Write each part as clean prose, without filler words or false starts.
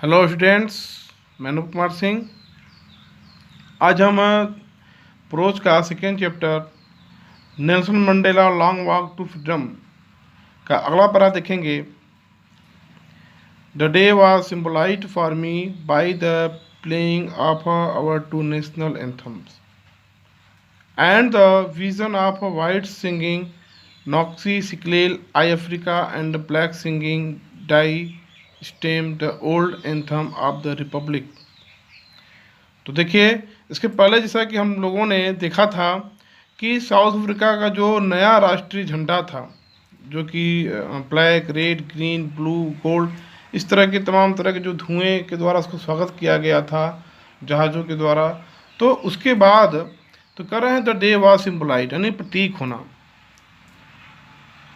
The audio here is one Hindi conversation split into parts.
हेलो स्टूडेंट्स, मैं अनूप कुमार सिंह। आज हम प्रोज का second chapter Nelson Mandela long walk to freedom का अगला पैरा देखेंगे। The day was symbolized for me by the playing of our two national anthems and the vision of white singing Noxy Siklel I Africa and black singing Die Stem the old anthem of the Republic। तो देखिए, इसके पहले जैसा कि हम लोगों ने देखा था कि साउथ अफ्रीका का जो नया राष्ट्रीय झंडा था, जो कि black, red, green, blue, gold, इस तरह के तमाम तरह के जो धुएं के द्वारा उसको स्वागत किया गया था जहाज़ों के द्वारा। तो उसके बाद तो कर रहे हैं द डे वाज सिम्बलाइज, यानी प्रतीक होना।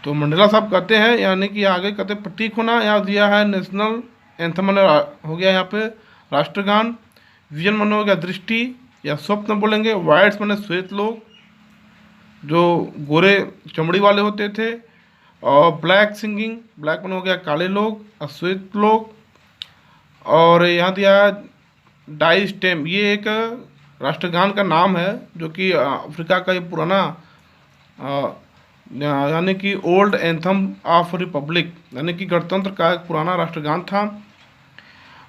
तो मंडेला साहब कहते हैं, यानी कि आगे कहते प्रतीक होना यहाँ दिया है। नेशनल एंथम हो गया यहाँ पे राष्ट्रगान। विजन माने हो गया दृष्टि या स्वप्न बोलेंगे। वाइट्स माने श्वेत लोग, जो गोरे चमड़ी वाले होते थे। और ब्लैक सिंगिंग, ब्लैक माने हो गया काले लोग और श्वेत लोग। और यहाँ दिया है डाई स्टेम, ये एक राष्ट्रगान का नाम है जो कि अफ्रीका का ये पुराना यानी कि ओल्ड एंथम ऑफ रिपब्लिक, यानी कि गणतंत्र का एक पुराना राष्ट्रगान था,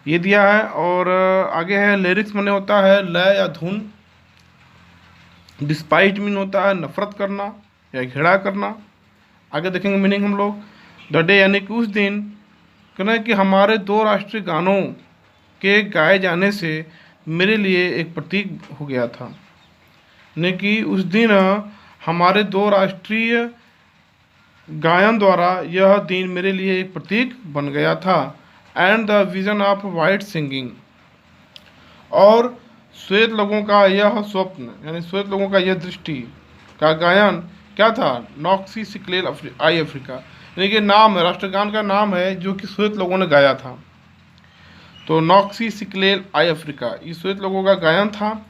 ये दिया है। और आगे है लिरिक्स माने होता है लय या धुन। डिस्पाइट मीन होता है नफरत करना या घृणा करना। आगे देखेंगे मीनिंग हम लोग। द डे यानी कि उस दिन, कहना कि हमारे दो राष्ट्रीय गानों के गाए जाने से मेरे लिए एक प्रतीक हो गया था, यानी कि उस दिन हमारे दो राष्ट्रीय गायन द्वारा यह दिन मेरे लिए एक प्रतीक बन गया था। And the vision of white singing, और श्वेत लोगों का यह स्वप्न, यानी श्वेत लोगों का यह दृष्टि का गायन क्या था? नॉक्सी सिक्लेल आई अफ्रीका, यानी कि नाम है, राष्ट्रगान का नाम है जो कि श्वेत लोगों ने गाया था। तो नॉक्सी सिक्लेल आई अफ्रीका, ये श्वेत लोगों का गायन था,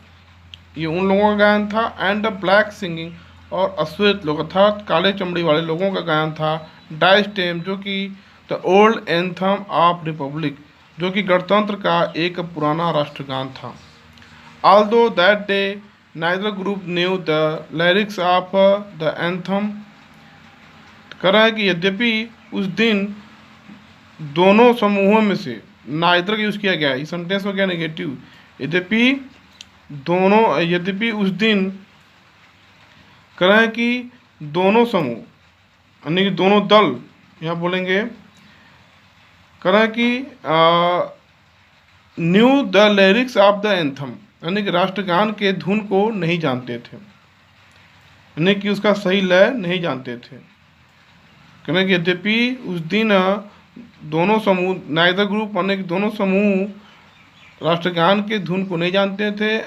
ये उन लोगों का गायन था। एंड द ब्लैक सिंगिंग, और अश्वेत लोग अर्थात काले चमड़ी वाले लोगों का गायन था। डाई स्टेम, जो कि the old anthem of Republic, जो कि गणतंत्र का एक पुराना राष्ट्रगान था। Although that day neither group new the lyrics of the anthem, कह रहा है कि यद्यपि उस दिन दोनों समूहों में से नाइदर का यूज़ किया गया है, ये सेंटेंस हो गया नेगेटिव। यद्यपि उस दिन, कह रहे हैं कि दोनों समूह, यानी कि दोनों दल, यहाँ बोलेंगे, कह रहे हैं कि new the lyrics of the anthem, यानी कि राष्ट्रगान के धुन को नहीं जानते थे, यानी कि उसका सही लय नहीं जानते थे। कहने कि यद्यपि उस दिन दोनों समूह, नाइदर ग्रुप यानी कि दोनों समूह राष्ट्रगान के धुन को नहीं जानते थे।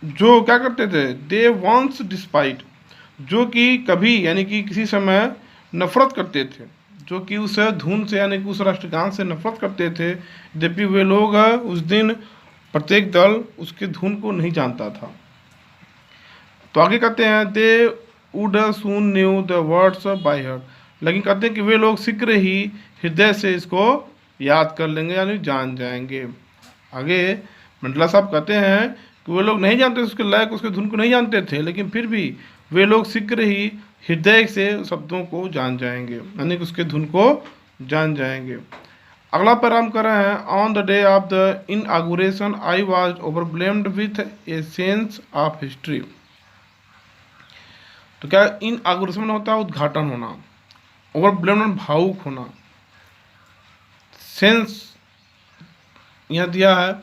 जो क्या करते थे? दे वंस डिस्पाइट, जो कि कभी, यानी कि किसी समय नफरत करते थे, जो कि उस धुन से, यानी कि उस राष्ट्रगान से नफरत करते थे। यद्यपि वे लोग उस दिन, प्रत्येक दल उसके धुन को नहीं जानता था। तो आगे कहते हैं they would soon new the words by heart, लेकिन कहते हैं कि वे लोग शीघ्र ही हृदय से इसको याद कर लेंगे, यानी जान जाएंगे। आगे मंडला साहब कहते हैं कि वे लोग नहीं जानते उसके लय को, उसके धुन को नहीं जानते थे, लेकिन फिर भी वे लोग शीघ्र ही हृदय से शब्दों को जान जाएंगे, यानी कि उसके धुन को जान जाएंगे। अगला पैराम कर रहे हैं। On the day of the inauguration I was overwhelmed with a sense of history. तो क्या इनऑगुरेशन में होता है? उद्घाटन होना। ओवरब्लेम्ड भावुक होना। सेंस यहाँ दिया है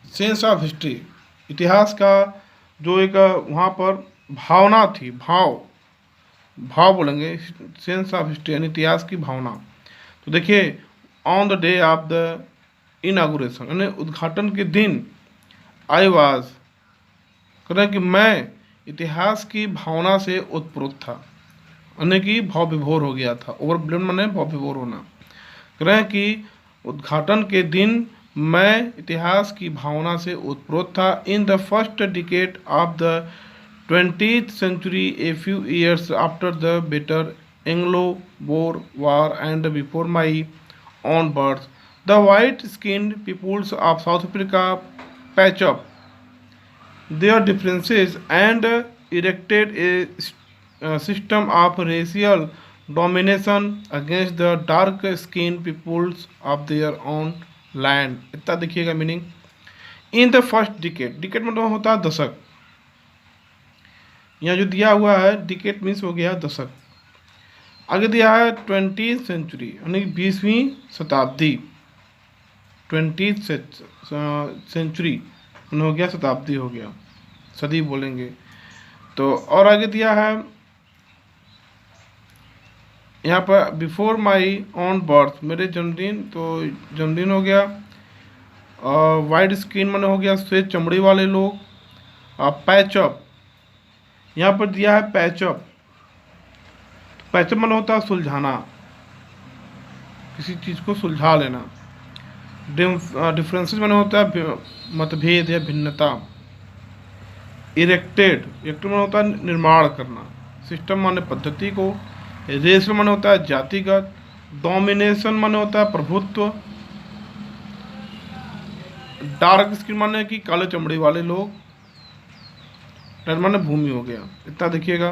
सेंस ऑफ हिस्ट्री, इतिहास का जो एक वहाँ पर भावना थी, भाव बोलेंगे, सेंस ऑफ हिस्ट्री यानी इतिहास की भावना। तो देखिए, on the day of the inauguration, यानी उद्घाटन के दिन, आई वाज, कह रहे कि मैं इतिहास की भावना से उत्प्रोत था, यानी कि भाव विभोर हो गया था। ओवरब्लेम्ड माने भाव विभोर होना। कह रहे हैं कि उद्घाटन के दिन मैं इतिहास की भावना से उत्प्रोत था। इन the first decade of the 20th century, a few years after the bitter Anglo-Boer War and before my own birth, the white skinned peoples of South Africa patch up their differences and erected a system of racial domination against the dark skinned peoples of their own land। इतना देखिएगा meaning. In the first decade, decade मतलब होता है दशक। यहाँ जो दिया हुआ है डिकेट मीन्स हो गया दशक। आगे दिया है 20th सेंचुरी यानी 20वीं शताब्दी। 20th सेंचुरी हो गया, शताब्दी हो गया, सदी बोलेंगे तो। और आगे दिया है यहाँ पर बिफोर माई ऑन बर्थ, मेरे जन्मदिन, तो जन्मदिन हो गया। वाइट स्किन मैंने हो गया श्वेत चमड़ी वाले लोग। पैचअप, यहाँ पर दिया है पैचअप। पैचअप मैंने होता है सुलझाना, किसी चीज़ को सुलझा लेना। डिफरेंसेस मैंने होता है मतभेद या भिन्नता। इरेक्टेड, इरेक्टेड माने होता है निर्माण करना। सिस्टम माने पद्धति को। रेशल माने होता है जातिगत। डोमिनेशन माने होता है प्रभुत्व। डार्क स्किन माने कि काले चमड़ी वाले लोग। रेड माने भूमि हो गया। इतना देखिएगा।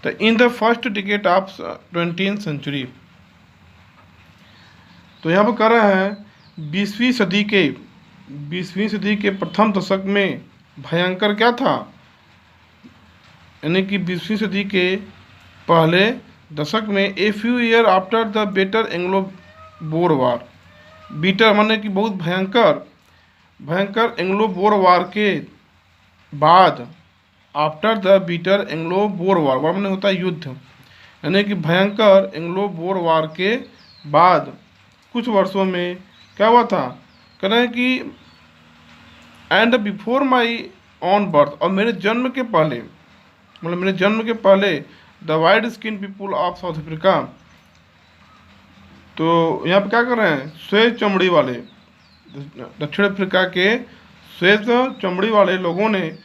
तो in the first decade of 20th century, तो यहाँ पर कर रहे हैं 20वीं सदी के प्रथम दशक में भयंकर क्या था, यानी कि 20वीं सदी के पहले दशक में a few year after the bitter Anglo Boer war. Bitter माने कि बहुत भयंकर एंग्लो बोर वार के बाद, after the bitter Anglo Boer war, war माने होता है युद्ध, यानी कि भयंकर एंग्लो बोर वार के बाद कुछ वर्षों में क्या हुआ था, कह रहे हैं कि and before my on birth, और मेरे जन्म के पहले, मतलब मेरे जन्म के पहले the white skin people of South Africa, तो यहाँ पे क्या कर रहे हैं, श्वेत चमड़ी वाले, दक्षिण अफ्रीका के श्वेत चमड़ी वाले लोगों ने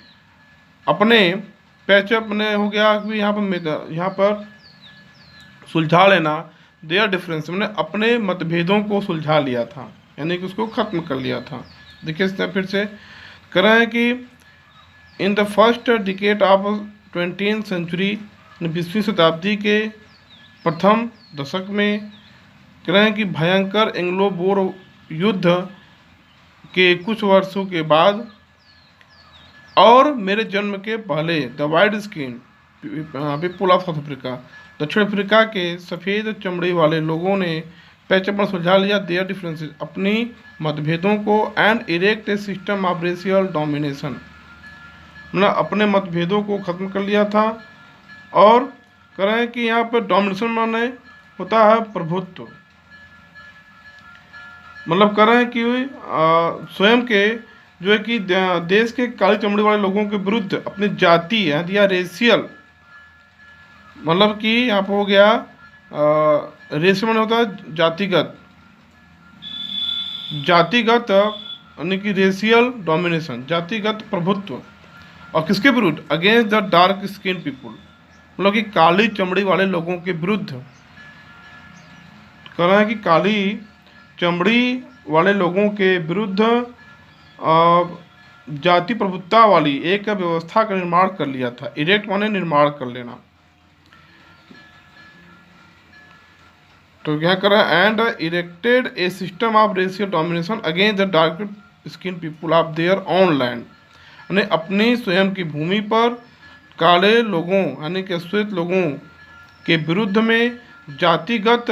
अपने पैचअप ने हो गया कि यहाँ पर सुलझा लेना, देयर डिफरेंस मैंने अपने मतभेदों को सुलझा लिया था, यानी कि उसको ख़त्म कर लिया था। देखिए इस तरह फिर से कर रहे हैं कि in the first decade of 20th century, 20वीं शताब्दी के प्रथम दशक में कह रहे हैं कि भयंकर एंग्लो बोर युद्ध के कुछ वर्षों के बाद और मेरे जन्म के पहले the white skin people of South Africa, दक्षिण अफ्रीका के सफ़ेद चमड़ी वाले लोगों ने पैचअप पर सुलझा लिया देयर डिफरेंसेस, अपनी मतभेदों को, and erect A system of racial domination, मतलब अपने मतभेदों को ख़त्म कर लिया था। और कह रहे हैं कि यहाँ पर डोमिनेशन माने होता है प्रभुत्व, मतलब कह रहे हैं कि स्वयं के जो है कि देश के काली चमड़ी वाले लोगों के विरुद्ध अपनी जाति या रेशियल, मतलब कि यहाँ पर हो गया रेशियल माने होता है जातिगत यानी कि रेशियल डोमिनेशन, जातिगत प्रभुत्व, और किसके विरुद्ध, against the dark skin people, मतलब कि काली चमड़ी वाले लोगों के विरुद्ध। कह रहे हैं कि काली चमड़ी वाले लोगों के विरुद्ध जाति प्रभुत्ता वाली एक व्यवस्था का निर्माण कर लिया था। इरेक्ट माने निर्माण कर लेना। तो क्या कर रहा है, and erected A system of racial domination against the dark skin people of their own land, यानी अपनी स्वयं की भूमि पर काले लोगों यानी कि श्वेत लोगों के विरुद्ध में जातिगत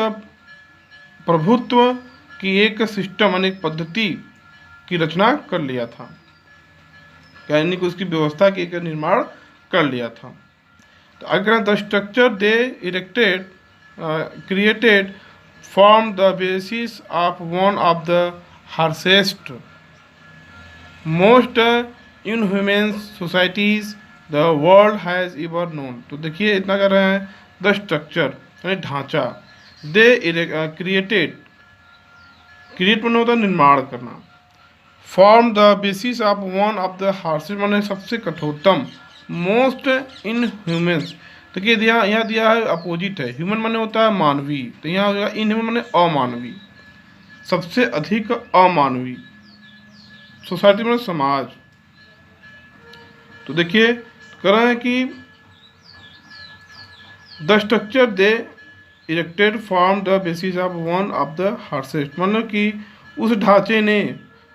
प्रभुत्व की एक सिस्टम यानी पद्धति की रचना कर लिया था, यानी कि उसकी व्यवस्था की एक निर्माण कर लिया था। तो अगर the structure they erected created form the basis of one of the harshest, most inhumane societies the world has ever known। तो देखिए इतना कर रहे हैं, द स्ट्रक्चर यानी ढांचा, दे क्रिएट माने होता है निर्माण करना, form the basis of one of the harshest माने सबसे कठोरतम, मोस्ट इनह्यूमन, देखिए यहाँ दिया है अपोजिट है, ह्यूमन माने होता है मानवीय, तो यहाँ हो जाएगा इनह्यूमन माने अमानवीय, सबसे अधिक अमानवीय। सोसाइटी में समाज। तो देखिए कह रहे हैं कि the structure they erected form the basis of one of the harshest, मतलब कि उस ढांचे ने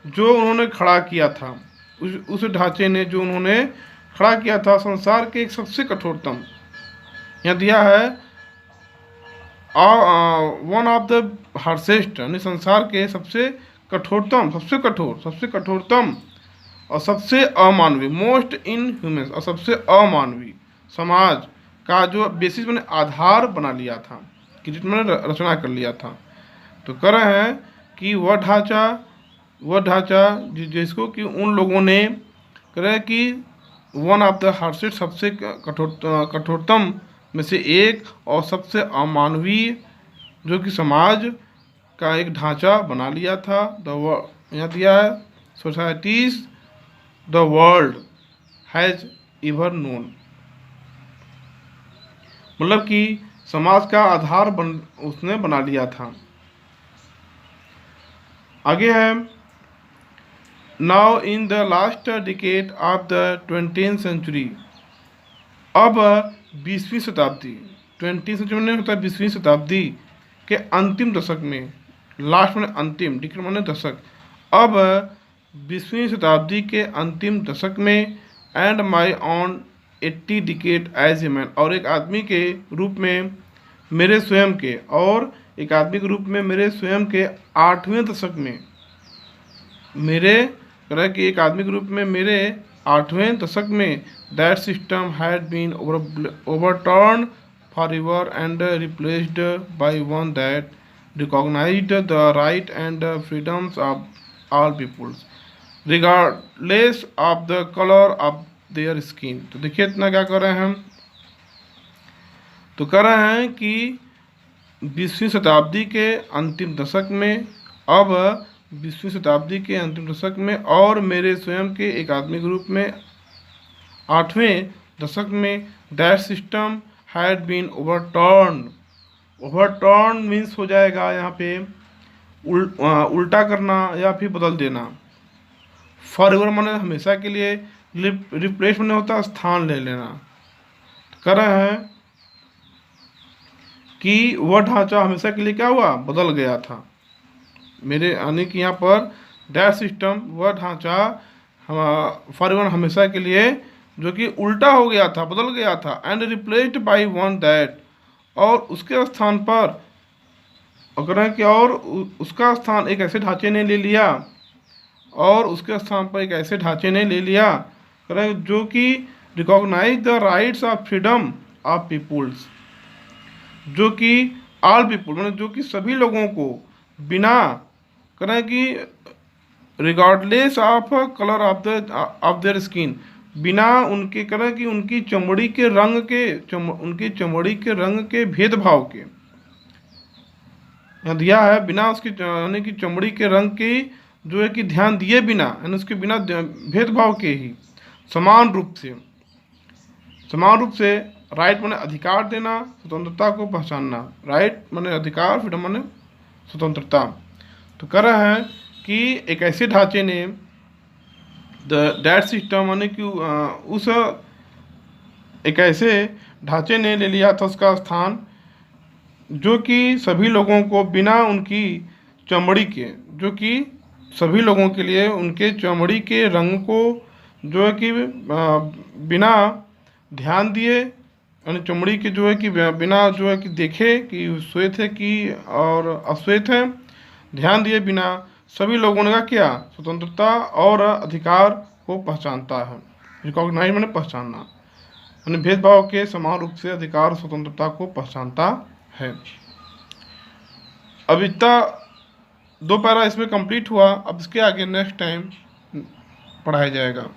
जो उन्होंने खड़ा किया था, उस ढांचे ने जो उन्होंने खड़ा किया था संसार के एक सबसे कठोरतम, यहाँ दिया है वन ऑफ द हार्सेस्ट, यानी संसार के सबसे कठोरतम, सबसे कठोरतम और सबसे अमानवीय, मोस्ट इन ह्यूमन, और सबसे अमानवीय समाज का जो बेसिस मैंने आधार बना लिया था, कि मैंने रचना कर लिया था। तो कह रहे हैं कि वह ढांचा जिसको कि उन लोगों ने कह रहे हैं कि वन ऑफ द हार्सेस्ट, सबसे कठोरतम में से एक और सबसे अमानवीय जो कि समाज का एक ढांचा बना लिया था। यहाँ दिया है societies the world has ever known, मतलब कि समाज का आधार उसने बना लिया था। आगे है now in the last decade of the 20th century, अब 20वीं शताब्दी, 20th सेंचुरी में होता है 20वीं शताब्दी के अंतिम दशक में, लास्ट में अंतिम, डिकेड माने दशक, अब 20वीं शताब्दी के अंतिम दशक में and my own 80 decade as a man, और एक आदमी के रूप में मेरे स्वयं के, और एक आदमी के रूप में मेरे स्वयं के 8वें दशक में, मेरे तरह कि एक आदमी के रूप में मेरे 8वें दशक में that system had been overturn forever and replaced by one that recognised the right and freedoms of all peoples regardless of the colour of their skin. तो देखिए इतना क्या कर रहे हैं हम, तो कह रहे हैं कि 20वीं शताब्दी के अंतिम दशक में, अब 20वीं शताब्दी के अंतिम दशक में, और मेरे स्वयं के एक आदमी के रूप में 8वें दशक में that system had been overturn means हो जाएगा यहाँ पे उल्टा करना या फिर बदल देना, फॉरएवर माने हमेशा के लिए, रिप्लेस माने होता है स्थान ले लेना। तो कह रहे हैं कि वह ढांचा हमेशा के लिए क्या हुआ, बदल गया था मेरे, यानी कि यहाँ पर दैट सिस्टम, वह ढांचा फॉरएवर हमेशा के लिए जो कि उल्टा हो गया था, बदल गया था, and replaced by one that, और उसके स्थान पर अगर कि और उसका स्थान एक ऐसे ढांचे ने ले लिया, और उसके स्थान पर एक ऐसे ढांचे ने ले लिया करें जो कि recognise the rights of freedom of peoples, जो कि ऑल पीपुल मतलब जो कि सभी लोगों को बिना करें कि regardless of colour of their skin, बिना उनके करें कि उनकी चमड़ी के रंग के उनकी चमड़ी के रंग के भेदभाव के, यहाँ दिया है बिना उसकी यानी कि चमड़ी के रंग की जो है कि ध्यान दिए बिना, यानी उसके बिना भेदभाव के ही समान रूप से राइट माने अधिकार देना, स्वतंत्रता को पहचानना, राइट माने अधिकार, फ्रीडम माने स्वतंत्रता। तो कह रहे हैं कि एक ऐसे ढांचे ने दैट सिस्टम माने कि उस एक ऐसे ढांचे ने ले लिया था उसका स्थान जो कि सभी लोगों को बिना उनकी चमड़ी के, जो कि सभी लोगों के लिए उनके चमड़ी के रंग को जो है कि बिना ध्यान दिए, यानी चमड़ी के जो है कि बिना जो है कि देखे कि श्वेत है कि और अश्वेत है, ध्यान दिए बिना सभी लोगों ने का क्या स्वतंत्रता और अधिकार को पहचानता है। रिकॉग्नाइज मैंने पहचानना, यानी भेदभाव के समान रूप से अधिकार और स्वतंत्रता को पहचानता है। अब इतना 2 पैरा इसमें कंप्लीट हुआ। अब इसके आगे नेक्स्ट टाइम पढ़ाया जाएगा।